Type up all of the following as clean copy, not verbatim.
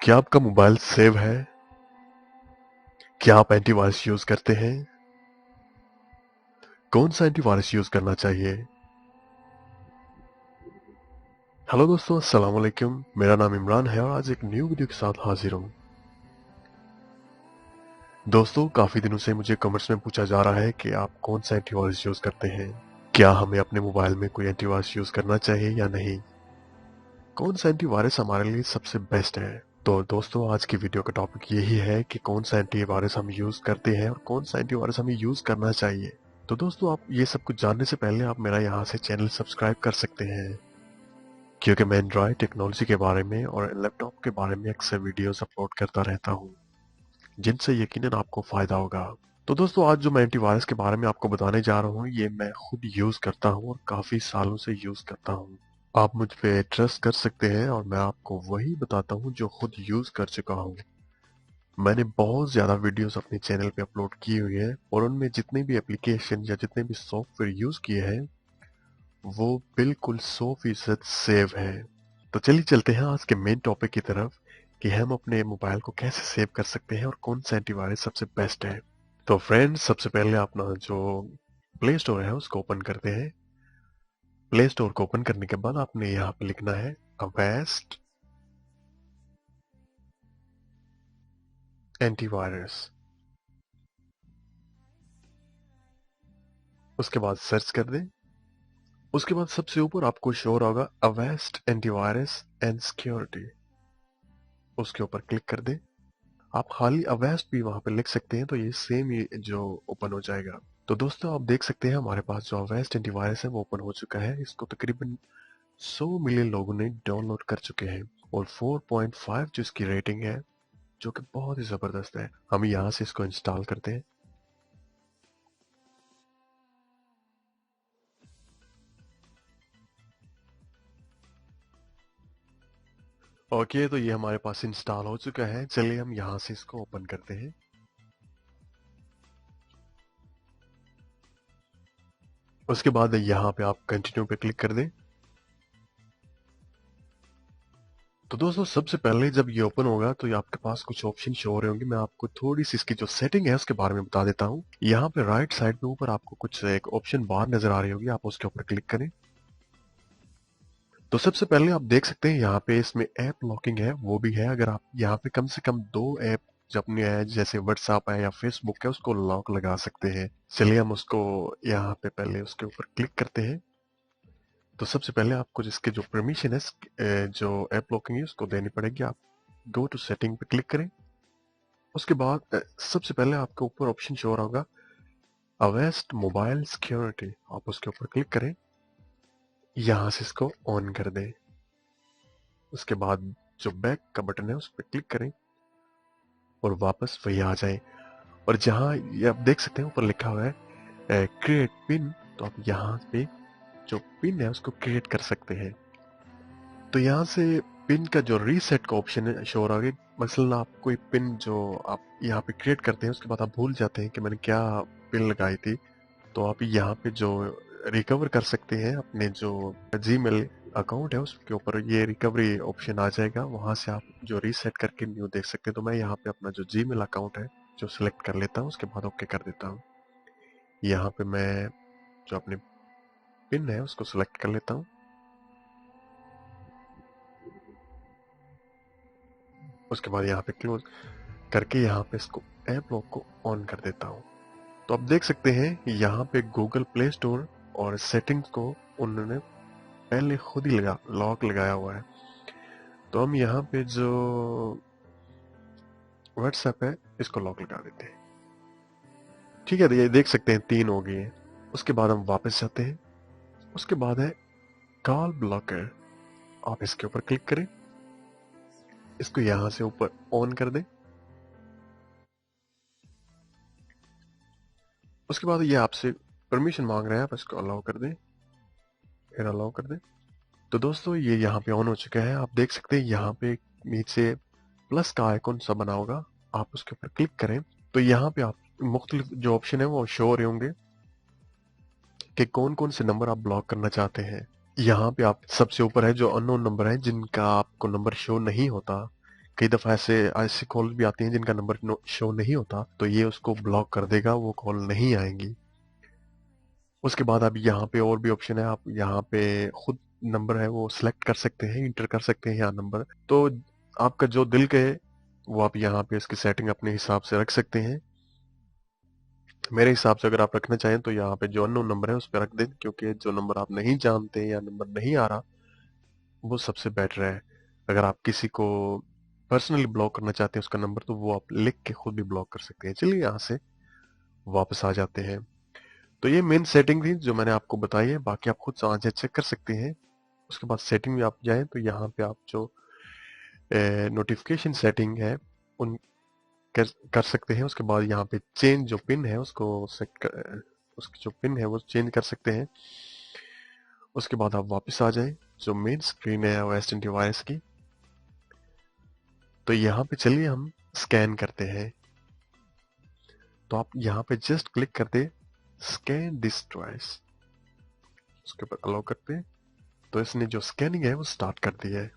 क्या आपका mobile save है? क्या आप एंटीवायरस यूज करते हैं? कौन सा एंटीवायरस यूज करना चाहिए? हेलो दोस्तों, अस्सलाम वालेकुम। मेरा नाम इमरान है और आज एक न्यू वीडियो के साथ हाजिर हूँ। दोस्तों, काफी दिनों से मुझे कमेंट्स में पूछा जा रहा है कि आप कौन सा एंटीवायरस यूज करते हैं। क्या हमें अपने मोबाइल में कोई एंटीवायरस यूज करना चाहिए या नहीं? कौन सा एंटीवायरस हमारे लिए सबसे बेस्ट है? तो दोस्तों, आज की वीडियो का टॉपिक यही है कि कौन सा एंटीवायरस हम यूज करते हैं और कौन सा एंटीवायरस हमें यूज करना चाहिए। तो दोस्तों, आप ये सब कुछ जानने से पहले आप मेरा यहाँ से चैनल सब्सक्राइब कर सकते हैं, क्योंकि मैं एंड्रॉयड टेक्नोलॉजी के बारे में और लैपटॉप के बारे में अक्सर वीडियोस अपलोड करता रहता हूँ, जिनसे यकीनन आपको फायदा होगा। तो दोस्तों, आज जो मैं एंटीवायरस के बारे में आपको बताने जा रहा हूँ, ये मैं खुद यूज करता हूँ और काफी सालों से यूज करता हूँ। आप मुझ पे ट्रस्ट कर सकते हैं और मैं आपको वही बताता हूँ जो खुद यूज कर चुका हूँ। मैंने बहुत ज़्यादा वीडियोस अपने चैनल पे अपलोड की हुई है और उनमें जितने भी एप्लीकेशन या जितने भी सॉफ्टवेयर यूज़ किए हैं वो बिल्कुल 100% सेव है। तो चलिए चलते हैं आज के मेन टॉपिक की तरफ कि हम अपने मोबाइल को कैसे सेव कर सकते हैं और कौन सा एंटीवायरस सबसे बेस्ट है। तो फ्रेंड्स, सबसे पहले अपना जो प्ले स्टोर है उसको ओपन करते हैं। प्ले स्टोर को ओपन करने के बाद आपने यहाँ पे लिखना है अवेस्ट एंटीवायरस। उसके बाद सर्च कर दें। उसके बाद सबसे ऊपर आपको शो हो रहा होगा अवेस्ट एंटीवायरस एंड सिक्योरिटी। उसके ऊपर क्लिक कर दें। आप खाली अवेस्ट भी वहां पे लिख सकते हैं तो ये सेम ही जो ओपन हो जाएगा। तो दोस्तों, आप देख सकते हैं हमारे पास जो अवेस्ट एंटीवायरस है वो ओपन हो चुका है। इसको तकरीबन 100 मिलियन लोगों ने डाउनलोड कर चुके हैं और 4.5 जो इसकी रेटिंग है, जो कि बहुत ही जबरदस्त है। हम यहाँ से इसको इंस्टॉल करते हैं। ओके, तो ये हमारे पास इंस्टॉल हो चुका है। चलिए हम यहाँ से इसको ओपन करते हैं। उसके बाद यहाँ पे आप कंटिन्यू पे क्लिक कर दें। तो दोस्तों, सबसे पहले जब ये ओपन होगा तो ये आपके पास कुछ ऑप्शन शो हो रहे होंगे। मैं आपको थोड़ी सी इसकी जो सेटिंग है उसके बारे में बता देता हूँ। यहाँ पे राइट साइड में ऊपर आपको कुछ एक ऑप्शन बार नजर आ रही होगी, आप उसके ऊपर क्लिक करें। तो सबसे पहले आप देख सकते हैं यहाँ पे इसमें ऐप लॉकिंग है, वो भी है। अगर आप यहाँ पे कम से कम 2 ऐप जो अपने है, जैसे व्हाट्सएप है या फेसबुक है, उसको लॉक लगा सकते हैं। चलिए हम उसको यहाँ पे पहले उसके ऊपर क्लिक करते हैं। तो सबसे पहले आपको जिसके जो परमिशन है, जो ऐप लॉकिंग है, उसको देनी पड़ेगी। आप गो टू सेटिंग पे क्लिक करें। उसके बाद सबसे पहले आपके ऊपर ऑप्शन शो हो रहा होगा अवेस्ट मोबाइल सिक्योरिटी। आप उसके ऊपर क्लिक करें, यहां से इसको ऑन कर दें। उसके बाद जो बैक का बटन है उस पर क्लिक करें और वापस वही आ जाए। और जहां ये आप देख सकते हैं ऊपर लिखा हुआ है क्रिएट पिन, तो आप यहाँ पे जो पिन है उसको क्रिएट कर सकते हैं। तो यहाँ से पिन का जो रीसेट का ऑप्शन है शो हो रहा है। मसलन आप कोई पिन जो आप यहाँ पे क्रिएट करते हैं उसके बाद आप भूल जाते हैं कि मैंने क्या पिन लगाई थी, तो आप यहाँ पे जो रिकवर कर सकते हैं अपने जो जीमेल अकाउंट है उसके ऊपर ये रिकवरी ऑप्शन आ जाएगा। वहां से आप जो रीसेट करके न्यू देख सकते हैं। तो मैं यहाँ पे अपना जो जीमेल अकाउंट है जो सिलेक्ट कर लेता हूँ, उसके बाद ओके कर देता हूँ। यहाँ पे मैं जो अपनी पिन है उसको सिलेक्ट कर लेता हूँ। उसके बाद यहाँ पे क्लोज करके यहाँ पे इसको ऐप लॉक को ऑन कर देता हूँ। तो आप देख सकते हैं यहाँ पे गूगल प्ले स्टोर और सेटिंग्स को उन्होंने पहले खुद ही लॉक लगाया हुआ है। तो हम यहाँ पे जो व्हाट्सएप है इसको लॉक लगा देते हैं। ठीक है, तो ये देख सकते हैं 3 हो गए हैं। उसके बाद हम वापस जाते हैं। उसके बाद है कॉल ब्लॉकर। आप इसके ऊपर क्लिक करें, इसको यहाँ से ऊपर ऑन कर दें। उसके बाद ये आपसे परमिशन मांग रहा है, आप इसको अलाउ कर दें, फिर अलाउ कर दें। तो दोस्तों, ये यहाँ पे ऑन हो चुका है। आप देख सकते हैं यहाँ पे नीचे प्लस का आइकॉन सा बना होगा, आप उसके ऊपर क्लिक करें। तो यहाँ पे आप मुख्तलिफ जो ऑप्शन है वो शो हो रहे होंगे कि कौन कौन से नंबर आप ब्लॉक करना चाहते हैं। यहाँ पे आप सबसे ऊपर है जो अननोन नंबर है, जिनका आपको नंबर शो नहीं होता कई दफ़ा ऐसे ऐसी कॉल भी आती हैं जिनका नंबर शो नहीं होता, तो ये उसको ब्लॉक कर देगा, वो कॉल नहीं आएंगी। उसके बाद अब यहाँ पे और भी ऑप्शन है, आप यहाँ पे खुद नंबर है वो सिलेक्ट कर सकते हैं, इंटर कर सकते हैं यहाँ नंबर। तो आपका जो दिल कहे वो आप यहाँ पे इसकी सेटिंग अपने हिसाब से रख सकते हैं। मेरे हिसाब से अगर आप रखना चाहें तो यहाँ पे जो अननोन नंबर है उस पर रख दें, क्योंकि जो नंबर आप नहीं जानते या नंबर नहीं आ रहा वो सबसे बेटर है। अगर आप किसी को पर्सनली ब्लॉक करना चाहते हैं उसका नंबर, तो वो आप लिख के खुद भी ब्लॉक कर सकते हैं। चलिए यहाँ से वापस आ जाते हैं। तो ये मेन सेटिंग थी जो मैंने आपको बताई है, बाकी आप खुद से चेक कर सकते हैं। उसके बाद सेटिंग में आप जाएं तो यहाँ पे आप जो नोटिफिकेशन सेटिंग है उन कर सकते हैं। उसके बाद यहाँ पे चेंज जो पिन है उसको उसकी जो पिन है वो चेंज कर सकते हैं। उसके बाद आप वापस आ जाएं, जो मेन स्क्रीन है ओएस एंटीवायरस की। तो यहाँ पे चलिए हम स्कैन करते हैं। तो आप यहाँ पे जस्ट क्लिक करते स्कैन दिस डिवाइस, उसके ऊपर अलाउ करते हैं। तो इसने जो स्कैनिंग है वो स्टार्ट कर दी है।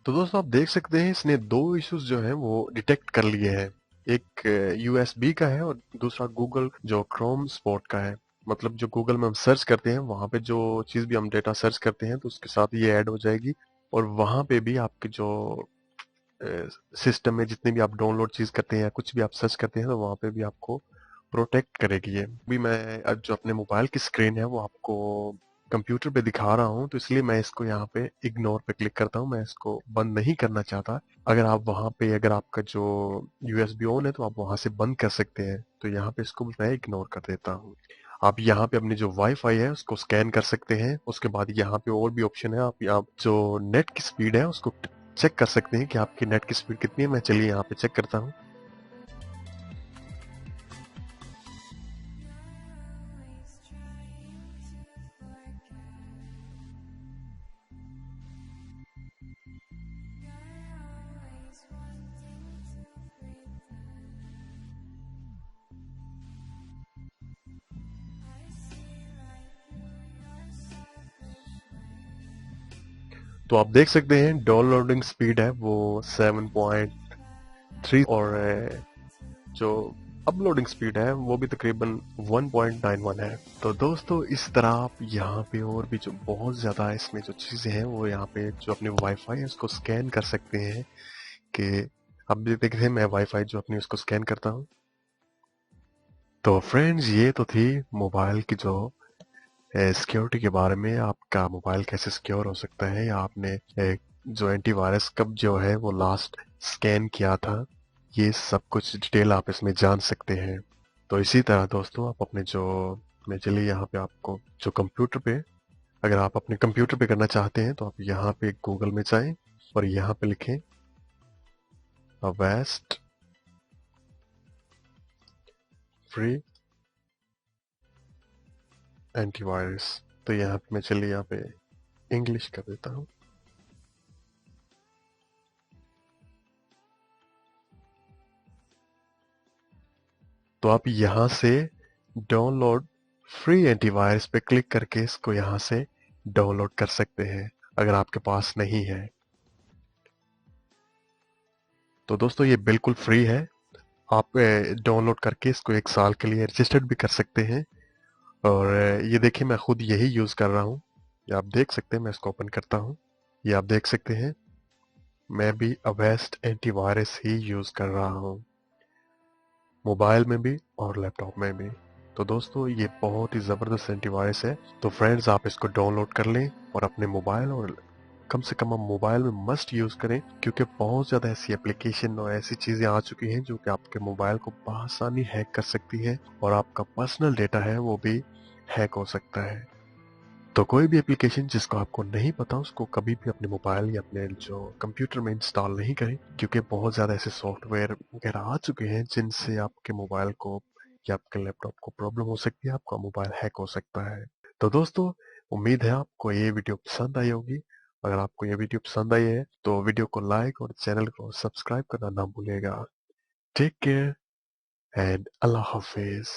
तो दोस्तों आप देख सकते हैं इसने दो इश्यूज जो हैं वो डिटेक्ट कर लिए हैं। एक यूएसबी का है और दूसरा गूगल जो क्रोम स्पॉट का है। मतलब जो गूगल में हम सर्च करते हैं वहां पे जो चीज भी हम डेटा सर्च करते हैं तो उसके साथ ये ऐड हो जाएगी। और वहां पे भी आपके जो सिस्टम में जितने भी आप डाउनलोड चीज करते हैं या कुछ भी आप सर्च करते हैं तो वहां पे भी आपको प्रोटेक्ट करेगी ये। भी मैं आज जो अपने मोबाइल की स्क्रीन है वो आपको कंप्यूटर पे दिखा रहा हूँ, तो इसलिए मैं इसको यहाँ पे इग्नोर पे क्लिक करता हूँ। मैं इसको बंद नहीं करना चाहता। अगर आप वहां पे अगर आपका जो यूएसबी ऑन है तो आप वहां से बंद कर सकते हैं। तो यहाँ पे इसको मैं इग्नोर कर देता हूँ। आप यहाँ पे अपनी जो वाईफाई है उसको स्कैन कर सकते हैं। उसके बाद यहाँ पे और भी ऑप्शन है, आप जो नेट की स्पीड है उसको चेक कर सकते हैं कि आपकी नेट की स्पीड कितनी है। मैं चलिए यहाँ पे चेक करता हूँ। तो आप देख सकते हैं डाउनलोडिंग स्पीड है वो 7.3 और जो अपलोडिंग स्पीड है वो भी तकरीबन 1.91 है। तो दोस्तों इस तरह आप यहाँ पे और भी जो बहुत ज़्यादा इसमें जो चीज़ें हैं वो यहाँ पे जो अपने वाईफाई है उसको स्कैन कर सकते हैं। कि अब भी देखते हैं मैं वाईफाई जो अपनी उसको स्कैन करता हूँ। तो फ्रेंड्स ये तो थी मोबाइल की जो सिक्योरिटी के बारे में, आपका मोबाइल कैसे सिक्योर हो सकता है, या आपने जो एंटीवायरस कब जो है वो लास्ट स्कैन किया था, ये सब कुछ डिटेल आप इसमें जान सकते हैं। तो इसी तरह दोस्तों आप अपने जो मैं चलिए यहाँ पे आपको जो कंप्यूटर पे, अगर आप अपने कंप्यूटर पे करना चाहते हैं तो आप यहाँ पे गूगल में जाएं और यहाँ पे लिखें अवेस्ट फ्री एंटीवायरस। तो यहाँ पे मैं चलिए यहाँ पे इंग्लिश कर देता हूँ। तो आप यहाँ से डाउनलोड फ्री एंटीवायरस पे क्लिक करके इसको यहाँ से डाउनलोड कर सकते हैं अगर आपके पास नहीं है। तो दोस्तों ये बिल्कुल फ्री है। आप डाउनलोड करके इसको 1 साल के लिए रजिस्टर्ड भी कर सकते हैं। और ये देखिए मैं खुद यही यूज़ कर रहा हूँ। ये आप देख सकते हैं, मैं इसको ओपन करता हूँ। ये आप देख सकते हैं मैं भी अवेस्ट एंटीवायरस ही यूज़ कर रहा हूँ, मोबाइल में भी और लैपटॉप में भी। तो दोस्तों ये बहुत ही ज़बरदस्त एंटीवायरस है। तो फ्रेंड्स आप इसको डाउनलोड कर लें और अपने मोबाइल और कम से कम आप मोबाइल में मस्ट यूज़ करें, क्योंकि बहुत ज़्यादा ऐसी एप्लीकेशन और ऐसी चीज़ें आ चुकी हैं जो कि आपके मोबाइल को बआसानी हैक कर सकती है और आपका पर्सनल डेटा है वो भी हैक हो सकता है। तो कोई भी एप्लीकेशन जिसको आपको नहीं पता उसको कभी भी अपने मोबाइल या अपने जो कंप्यूटर में इंस्टॉल नहीं करें, क्योंकि बहुत ज़्यादा ऐसे सॉफ्टवेयर वगैरह आ चुके हैं जिनसे आपके मोबाइल को या आपके लैपटॉप को प्रॉब्लम हो सकती है, आपका मोबाइल हैक हो सकता है। तो दोस्तों उम्मीद है आपको ये वीडियो पसंद आई होगी। अगर आपको ये वीडियो पसंद आई है तो वीडियो को लाइक और चैनल को सब्सक्राइब करना ना भूलिएगा। टेक केयर एंड अल्लाह हाफिज।